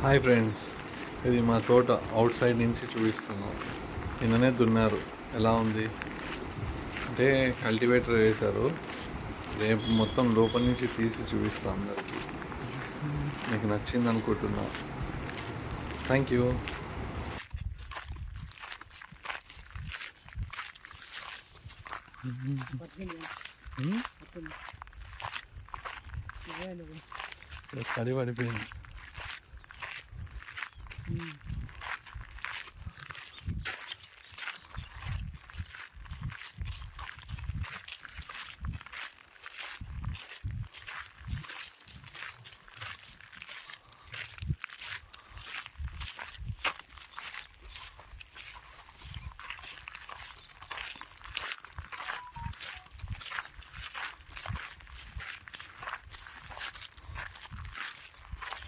Hi friends, ఇది మా తోట అవుట్ సైడ్ నుంచి చూపిస్తున్నాం. నిన్ననే దున్నారు. ఎలా ఉంది అంటే కల్టివేటర్ వేశారు. రేపు మొత్తం లోపల నుంచి తీసి చూపిస్తాం అందరికి. మీకు నచ్చింది అనుకుంటున్నా. Thank you. తడి పడిపోయింది.